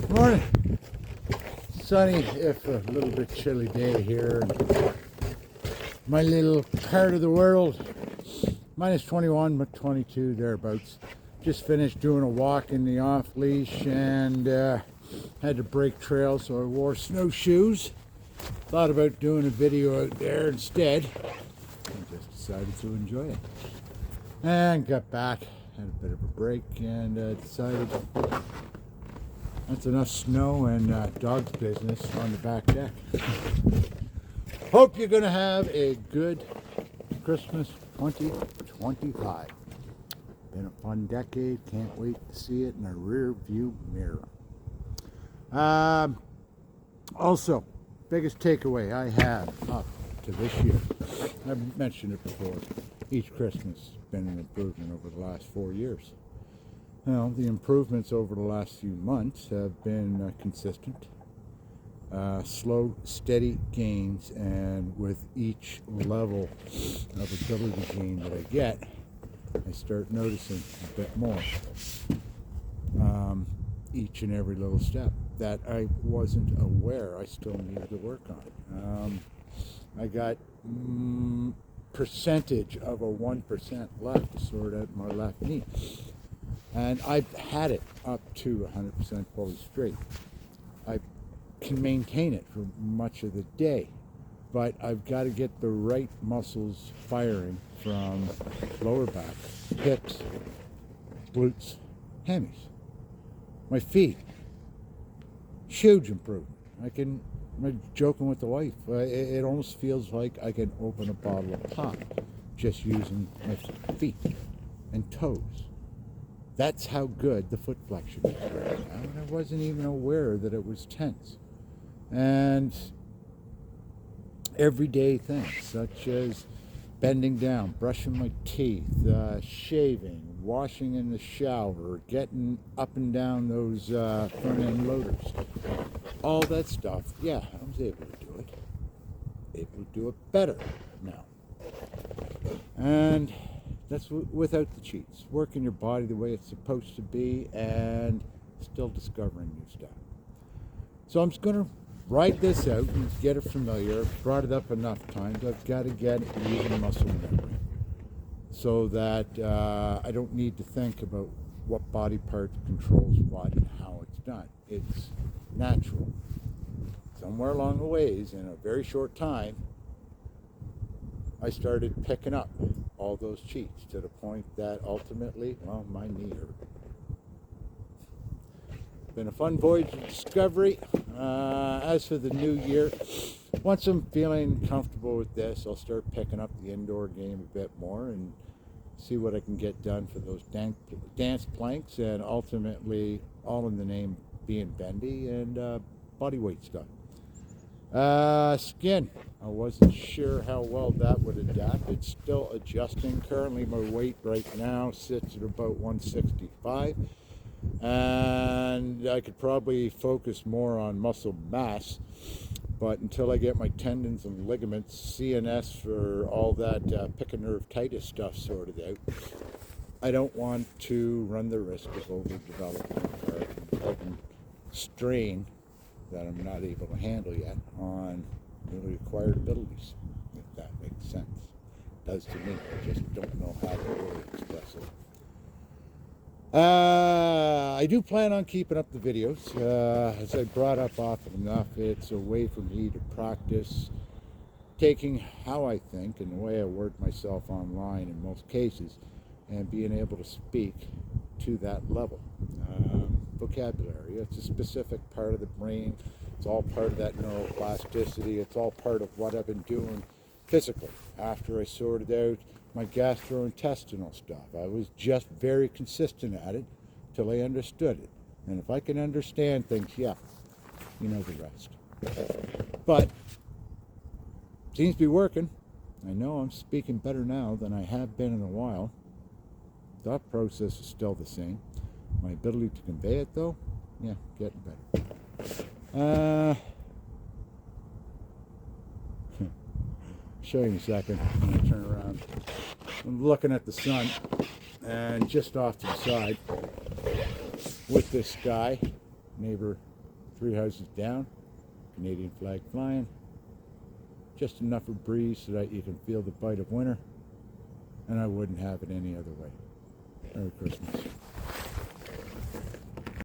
Morning. Sunny, if a little bit chilly day here. My little part of the world. Minus 21, but 22 thereabouts. Just finished doing a walk in the off leash and had to break trail, so I wore snowshoes. Thought about doing a video out there instead. I just decided to enjoy it. And got back, had a bit of a break, and decided that's enough snow and dog's business on the back deck. Hope you're going to have a good Christmas 2025. Been a fun decade. Can't wait to see it in a rear view mirror. Also, biggest takeaway I have up to this year. I've mentioned it before. Each Christmas has been an improvement over the last 4 years. Well, the improvements over the last few months have been consistent, slow, steady gains, and with each level of ability gain that I get, I start noticing a bit more each and every little step that I wasn't aware I still needed to work on. I got percentage of a 1% left to sort out my left knee. And I've had it up to 100% fully straight. I can maintain it for much of the day, but I've got to get the right muscles firing from lower back, hips, glutes, hammies. My feet, huge improvement. I'm joking with the wife. It almost feels like I can open a bottle of pop just using my feet and toes. That's how good the foot flexion is right now, and I wasn't even aware that it was tense. And everyday things, such as bending down, brushing my teeth, shaving, washing in the shower, getting up and down those front-end loaders, all that stuff, yeah, I was able to do it. Able to do it better now. And that's without the cheats. Working your body the way it's supposed to be and still discovering new stuff. So I'm just going to ride this out and get it familiar. I've brought it up enough times. I've got to get using muscle memory so that I don't need to think about what body part controls what and how it's done. It's natural. Somewhere along the ways, in a very short time, I started picking up all those cheats to the point that ultimately, well, my knee hurt. Been a fun voyage of discovery. As for the new year, once I'm feeling comfortable with this, I'll start picking up the indoor game a bit more and see what I can get done for those dance planks, and ultimately, all in the name being bendy and body weight stuff. Skin. I wasn't sure how well that would adapt. It's still adjusting. Currently, my weight right now sits at about 165. And I could probably focus more on muscle mass. But until I get my tendons and ligaments, CNS, for all that pica-nerve-titis stuff sorted out, I don't want to run the risk of overdevelopment or strain that I'm not able to handle yet on newly acquired abilities, if that makes sense. It does to me. I just don't know how to really express it. I do plan on keeping up the videos. As I brought up often enough, it's a way for me to practice taking how I think and the way I word myself online in most cases and being able to speak to that level. Vocabulary, it's a specific part of the brain. It's all part of that neuroplasticity. It's all part of what I've been doing physically. After I sorted out my gastrointestinal stuff, I was just very consistent at it till I understood it. And if I can understand things, yeah, you know the rest. But seems to be working. I know I'm speaking better now than I have been in a while. Thought process is still the same. My ability to convey it, though, yeah, getting better. Show you in a second. I'm going to turn around. I'm looking at the sun, and just off to the side with this guy, neighbor 3 houses down, Canadian flag flying. Just enough of breeze so that you can feel the bite of winter, and I wouldn't have it any other way. Merry Christmas.